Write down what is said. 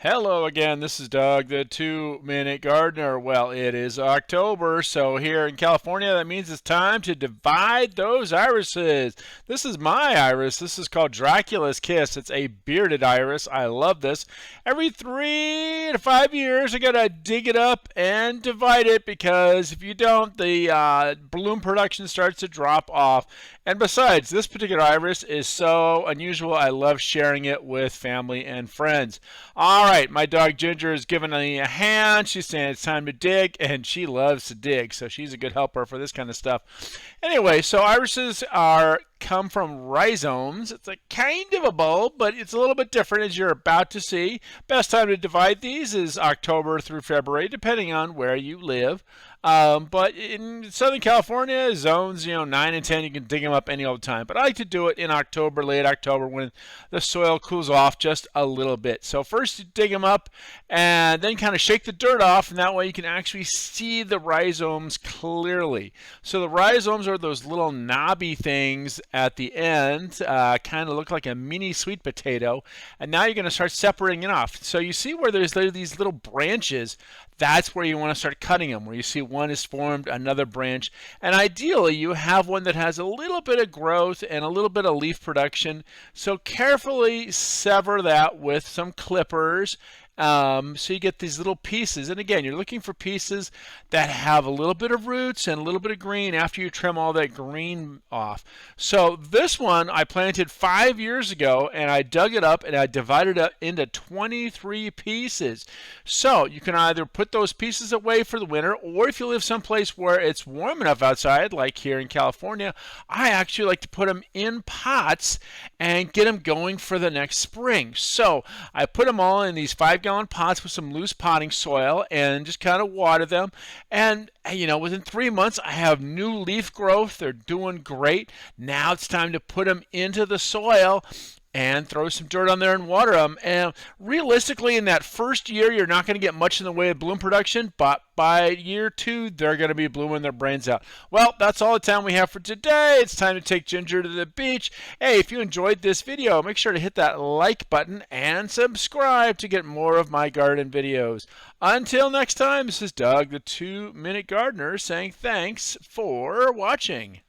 Hello again, this is Doug, the 2 Minute Gardener. Well, it is October, so here in California, that means it's time to divide those irises. This is my iris. This is called Dracula's Kiss. It's a bearded iris. I love this. Every 3 to 5 years, I gotta dig it up and divide it because if you don't, the bloom production starts to drop off. And besides, this particular iris is so unusual, I love sharing it with family and friends. All right, my dog Ginger is giving me a hand. She's saying it's time to dig, and she loves to dig, so she's a good helper for this kind of stuff. Anyway, so irises come from rhizomes. It's a kind of a bulb, but it's a little bit different as you're about to see. Best time to divide these is October through February, depending on where you live. But in Southern California, zones 9 and 10, you can dig them up any old time. But I like to do it in October, late October, when the soil cools off just a little bit. So first you dig them up and then kind of shake the dirt off, and that way you can actually see the rhizomes clearly. So the rhizomes are those little knobby things at the end, kind of look like a mini sweet potato. And now you're going to start separating it off. So you see where there's these little branches. That's where you want to start cutting them, where you see one is formed, another branch. And ideally, you have one that has a little bit of growth and a little bit of leaf production. So carefully sever that with some clippers. So you get these little pieces. And again, you're looking for pieces that have a little bit of roots and a little bit of green after you trim all that green off. So this one I planted 5 years ago, and I dug it up and I divided it into 23 pieces. So you can either put those pieces away for the winter, or if you live someplace where it's warm enough outside, like here in California, I actually like to put them in pots and get them going for the next spring. So I put them all in these 5-gallon pots with some loose potting soil and just kind of water them. And within 3 months, I have new leaf growth. They're doing great. Now it's time to put them into the soil and throw some dirt on there and water them. And realistically, in that first year, you're not going to get much in the way of bloom production, but by year 2, they're going to be blooming their brains out. Well, that's all the time we have for today. It's time to take Ginger to the beach. Hey, if you enjoyed this video, make sure to hit that like button and subscribe to get more of my garden videos. Until next time, this is Doug, the 2-Minute Gardener, saying thanks for watching.